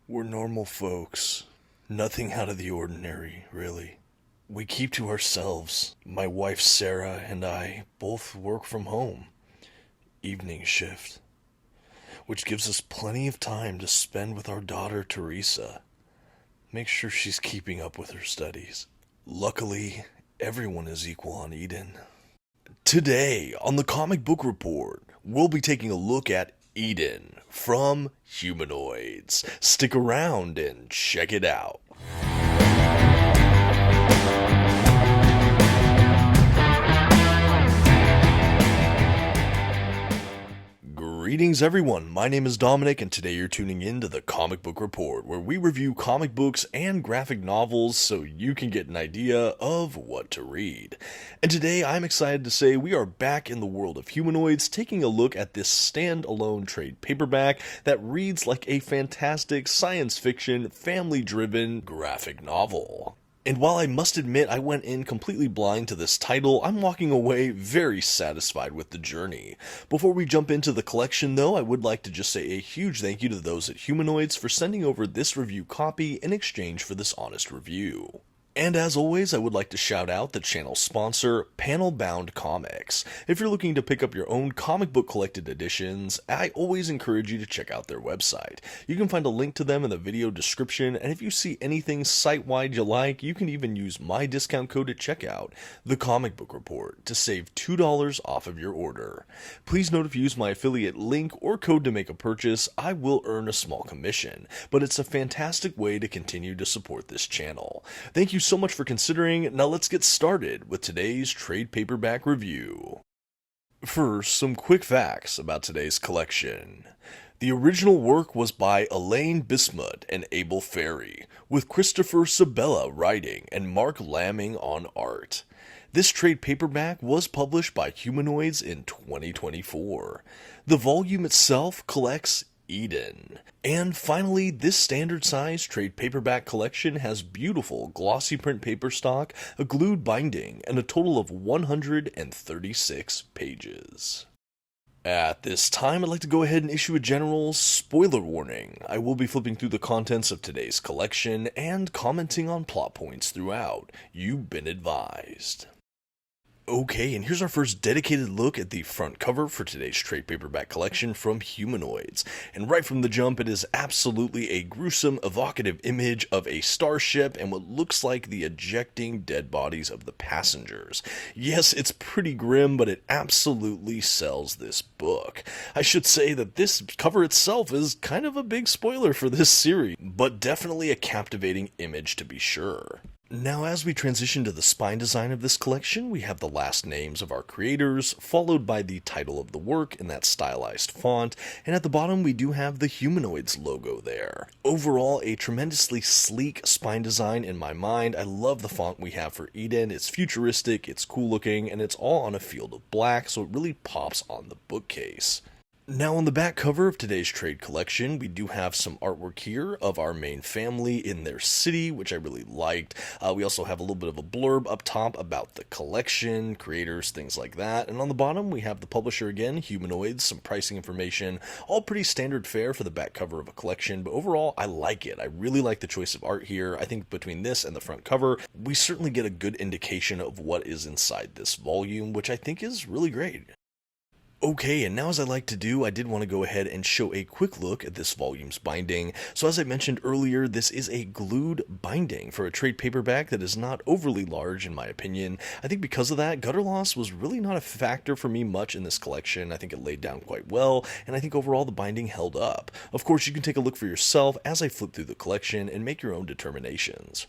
We're normal folks. Nothing out of the ordinary, really. We keep to ourselves. My wife Sarah and I both work from home. Evening shift. Which gives us plenty of time to spend with our daughter Teresa. Make sure she's keeping up with her studies. Luckily, everyone is equal on Eden. Today, on the Comic Book Report, we'll be taking a look at Eden from Humanoids. Stick around and check it out. Greetings everyone, my name is Dominic and today you're tuning in to the Comic Book Report, where we review comic books and graphic novels so you can get an idea of what to read. And today I'm excited to say we are back in the world of Humanoids, taking a look at this standalone trade paperback that reads like a fantastic science fiction, family-driven graphic novel. And while I must admit I went in completely blind to this title, I'm walking away very satisfied with the journey. Before we jump into the collection though, I would like to just say a huge thank you to those at Humanoids for sending over this review copy in exchange for this honest review. And as always, I would like to shout out the channel's sponsor, Panel Bound Comics. If you're looking to pick up your own comic book collected editions, I always encourage you to check out their website. You can find a link to them in the video description, and if you see anything site-wide you like, you can even use my discount code at checkout, The Comic Book Report, to save $2 off of your order. Please note if you use my affiliate link or code to make a purchase, I will earn a small commission, but it's a fantastic way to continue to support this channel. Thank you so much for considering. Now let's get started with today's trade paperback review. First, some quick facts about today's collection. The original work was by Elaine Bismuth and Abel Ferry, with Christopher Sabella writing and Mark Lamming on art. This trade paperback was published by Humanoids in 2024. The volume itself collects Eden. And finally, this standard size trade paperback collection has beautiful glossy print paper stock, a glued binding, and a total of 136 pages. At this time, I'd like to go ahead and issue a general spoiler warning. I will be flipping through the contents of today's collection and commenting on plot points throughout. You've been advised. Okay, and here's our first dedicated look at the front cover for today's trade paperback collection from Humanoids. And right from the jump, it is absolutely a gruesome, evocative image of a starship and what looks like the ejecting dead bodies of the passengers. Yes, it's pretty grim, but it absolutely sells this book. I should say that this cover itself is kind of a big spoiler for this series, but definitely a captivating image to be sure. Now, as we transition to the spine design of this collection, we have the last names of our creators, followed by the title of the work in that stylized font, and at the bottom we do have the Humanoids logo there. Overall, a tremendously sleek spine design in my mind. I love the font we have for Eden. It's futuristic, it's cool looking, and it's all on a field of black, so it really pops on the bookcase. Now on the back cover of today's trade collection, we do have some artwork here of our main family in their city, which I really liked. We also have a little bit of a blurb up top about the collection, creators, things like that. And on the bottom, we have the publisher again, Humanoids, some pricing information, all pretty standard fare for the back cover of a collection. But overall, I like it. I really like the choice of art here. I think between this and the front cover, we certainly get a good indication of what is inside this volume, which I think is really great. Okay, and now as I like to do, I did want to go ahead and show a quick look at this volume's binding. So as I mentioned earlier, this is a glued binding for a trade paperback that is not overly large in my opinion. I think because of that, gutter loss was really not a factor for me much in this collection. I think it laid down quite well, and I think overall the binding held up. Of course, you can take a look for yourself as I flip through the collection and make your own determinations.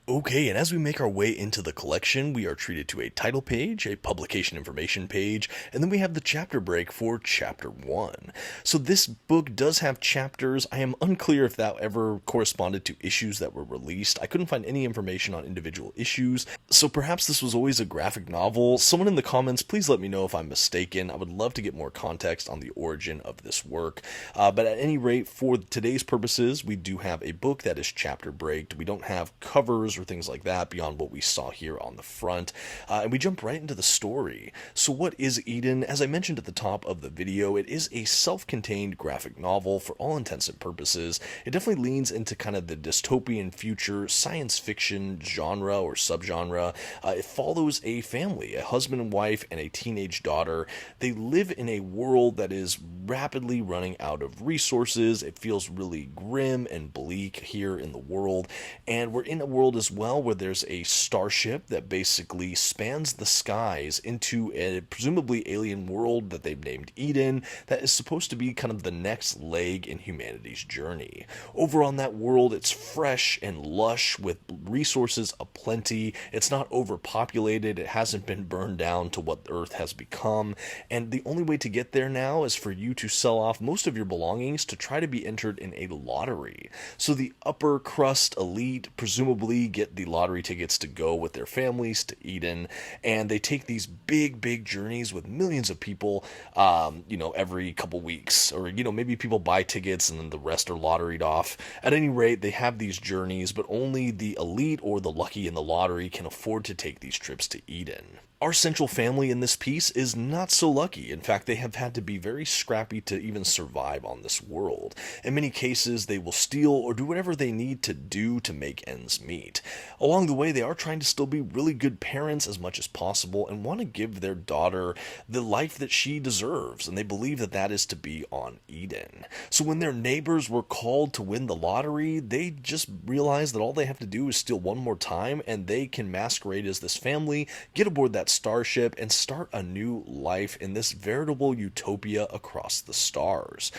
Okay, and as we make our way into the collection, we are treated to a title page, a publication information page, and then we have the chapter break for Chapter 1. So this book does have chapters. I am unclear if that ever corresponded to issues that were released. I couldn't find any information on individual issues, so perhaps this was always a graphic novel. Someone in the comments, please let me know if I'm mistaken. I would love to get more context on the origin of this work. But at any rate, for today's purposes, we do have a book that is chapter breaked. We don't have covers photos or things like that beyond what we saw here on the front. And we jump right into the story. So what is Eden? As I mentioned at the top of the video, it is a self-contained graphic novel for all intents and purposes. It definitely leans into kind of the dystopian future science fiction genre or subgenre. It follows a family, a husband and wife and a teenage daughter. They live in a world that is rapidly running out of resources. It feels really grim and bleak here in the world. And we're in a world as well where there's a starship that basically spans the skies into a presumably alien world that they've named Eden that is supposed to be kind of the next leg in humanity's journey. Over on that world, it's fresh and lush with resources aplenty. It's not overpopulated. It hasn't been burned down to what Earth has become. And the only way to get there now is for you to sell off most of your belongings to try to be entered in a lottery. So the upper crust elite presumably get the lottery tickets to go with their families to Eden, and they take these big journeys with millions of people, every couple weeks, or, maybe people buy tickets and then the rest are lotteried off. At any rate, they have these journeys, but only the elite or the lucky in the lottery can afford to take these trips to Eden. Our central family in this piece is not so lucky. In fact, they have had to be very scrappy to even survive on this world. In many cases, they will steal or do whatever they need to do to make ends meet. Along the way, they are trying to still be really good parents as much as possible and want to give their daughter the life that she deserves, and they believe that that is to be on Eden. So when their neighbors were called to win the lottery, they just realized that all they have to do is steal one more time, and they can masquerade as this family, get aboard that starship, and start a new life in this veritable utopia across the stars.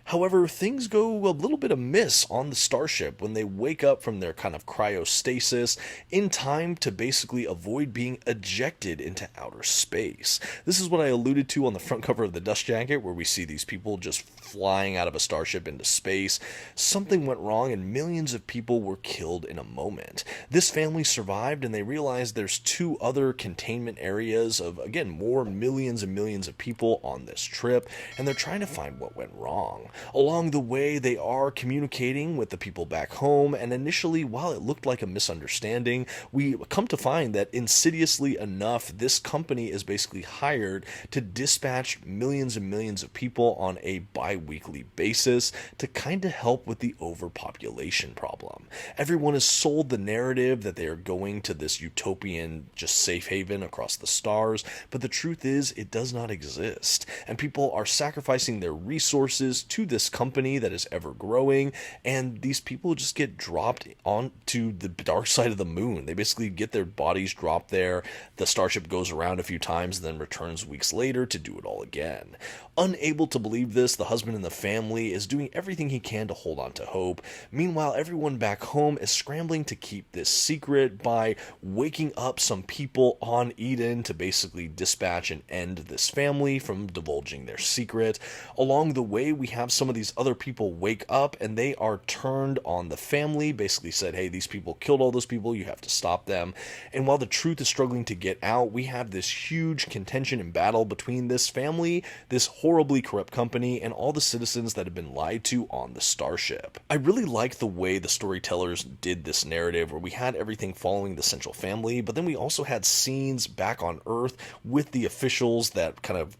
However, things go a little bit amiss on the starship when they wake up from their kind of cryostasis in time to basically avoid being ejected into outer space. This is what I alluded to on the front cover of the Dust Jacket, where we see these people just flying out of a starship into space. Something went wrong and millions of people were killed in a moment. This family survived, and they realized there's two other containment areas of, again, more millions and millions of people on this trip, and they're trying to find what went wrong. Along the way, they are communicating with the people back home, and initially, while it looked like a misunderstanding, we come to find that insidiously enough, this company is basically hired to dispatch millions and millions of people on a bi-weekly basis to kind of help with the overpopulation problem. Everyone is sold the narrative that they are going to this utopian, just safe haven across the stars, but the truth is it does not exist, and people are sacrificing their resources to this company that is ever growing, and these people just get dropped onto the dark side of the moon. They basically get their bodies dropped there. The starship goes around a few times and then returns weeks later to do it all again. Unable to believe this, the husband in the family is doing everything he can to hold on to hope. Meanwhile, everyone back home is scrambling to keep this secret by waking up some people on Eden to basically dispatch and end this family from divulging their secret. Along the way, we have some of these other people wake up and they are turned on the family, basically said, hey, these people killed all those people, you have to stop them. And while the truth is struggling to get out, we have this huge contention and battle between this family, this horribly corrupt company, and all the citizens that have been lied to on the starship. I really like the way the storytellers did this narrative, where we had everything following the central family, but then we also had scenes back on Earth with the officials that kind of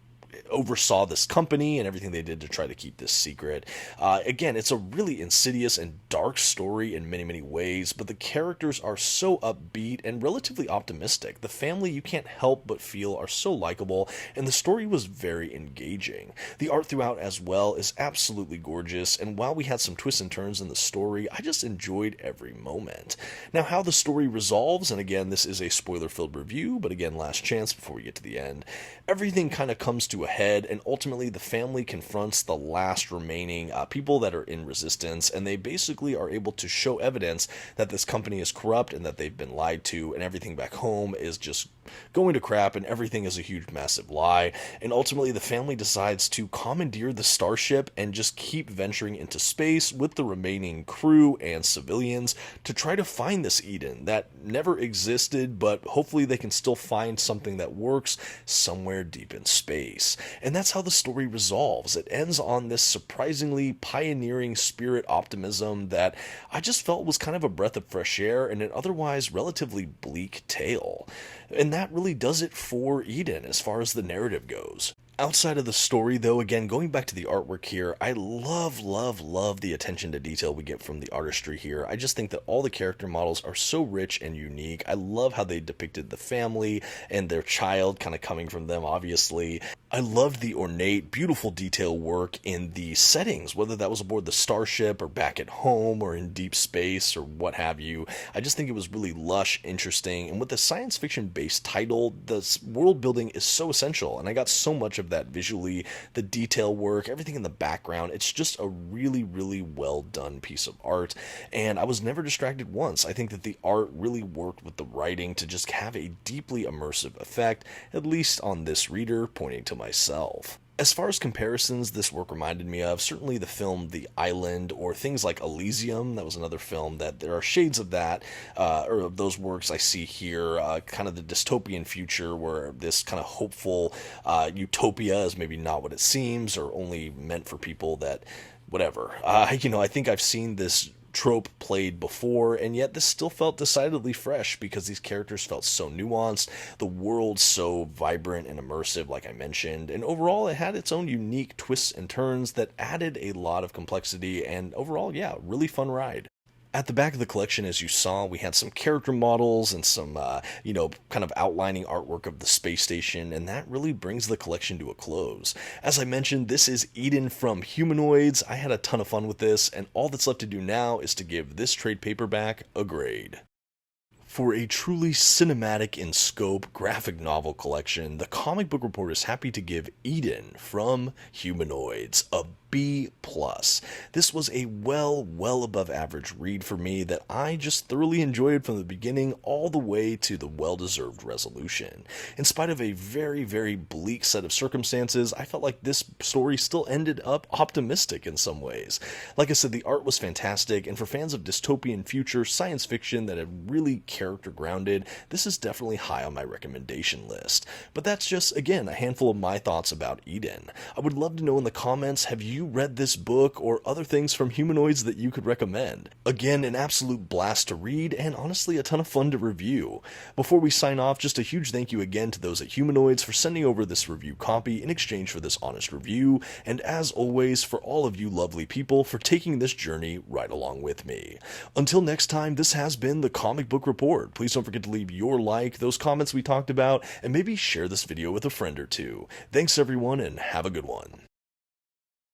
oversaw this company and everything they did to try to keep this secret. Again, it's a really insidious and dark story in many ways, but the characters are so upbeat and relatively optimistic. The family, you can't help but feel, are so likable, and the story was very engaging. The art throughout as well is absolutely gorgeous, and while we had some twists and turns in the story, I just enjoyed every moment. Now, how the story resolves, and again, this is a spoiler-filled review, but again, last chance before we get to the end, everything kind of comes to a head, and ultimately the family confronts the last remaining people that are in resistance, and they basically are able to show evidence that this company is corrupt and that they've been lied to, and everything back home is just going to crap, and everything is a huge massive lie. And ultimately the family decides to commandeer the starship and just keep venturing into space with the remaining crew and civilians to try to find this Eden that never existed, but hopefully they can still find something that works somewhere deep in space. and that's how the story resolves. It ends on this surprisingly pioneering spirit optimism that I just felt was kind of a breath of fresh air in an otherwise relatively bleak tale. And that really does it for Eden as far as the narrative goes. Outside of the story, though, again, going back to the artwork here, I love the attention to detail we get from the artistry here. I just think that all the character models are so rich and unique. I love how they depicted the family and their child kind of coming from them, obviously. I loved the ornate, beautiful detail work in the settings, whether that was aboard the starship or back at home or in deep space or what have you. I just think it was really lush, interesting, and with the science fiction based title, the world building is so essential, and I got so much of that visually, the detail work, everything in the background. It's just a really well done piece of art, and I was never distracted once. I think that the art really worked with the writing to just have a deeply immersive effect, at least on this reader, pointing to myself. As far as comparisons, this work reminded me of certainly the film The Island or things like Elysium. That was another film that there are shades of that, or of those works I see here, kind of the dystopian future where this kind of hopeful utopia is maybe not what it seems or only meant for people that, whatever. I think I've seen this trope played before, and yet this still felt decidedly fresh because these characters felt so nuanced, the world so vibrant and immersive, like I mentioned, and overall it had its own unique twists and turns that added a lot of complexity, and overall, yeah, really fun ride. At the back of the collection, as you saw, we had some character models and some, kind of outlining artwork of the space station, and that really brings the collection to a close. As I mentioned, this is Eden from Humanoids. I had a ton of fun with this, and all that's left to do now is to give this trade paperback a grade. For a truly cinematic in scope graphic novel collection, the Comic Book Report is happy to give Eden from Humanoids a B+. This was a well above average read for me that I just thoroughly enjoyed from the beginning all the way to the well-deserved resolution. In spite of a very bleak set of circumstances, I felt like this story still ended up optimistic in some ways. Like I said, the art was fantastic, and for fans of dystopian future science fiction that had really character grounded, this is definitely high on my recommendation list. But that's just, again, a handful of my thoughts about Eden. I would love to know in the comments, have you read this book or other things from Humanoids that you could recommend? Again, an absolute blast to read and honestly a ton of fun to review. Before we sign off, just a huge thank you again to those at Humanoids for sending over this review copy in exchange for this honest review, and as always, for all of you lovely people for taking this journey right along with me. Until next time, this has been the Comic Book Report. Please don't forget to leave your like, those comments we talked about, and maybe share this video with a friend or two. Thanks everyone, and have a good one.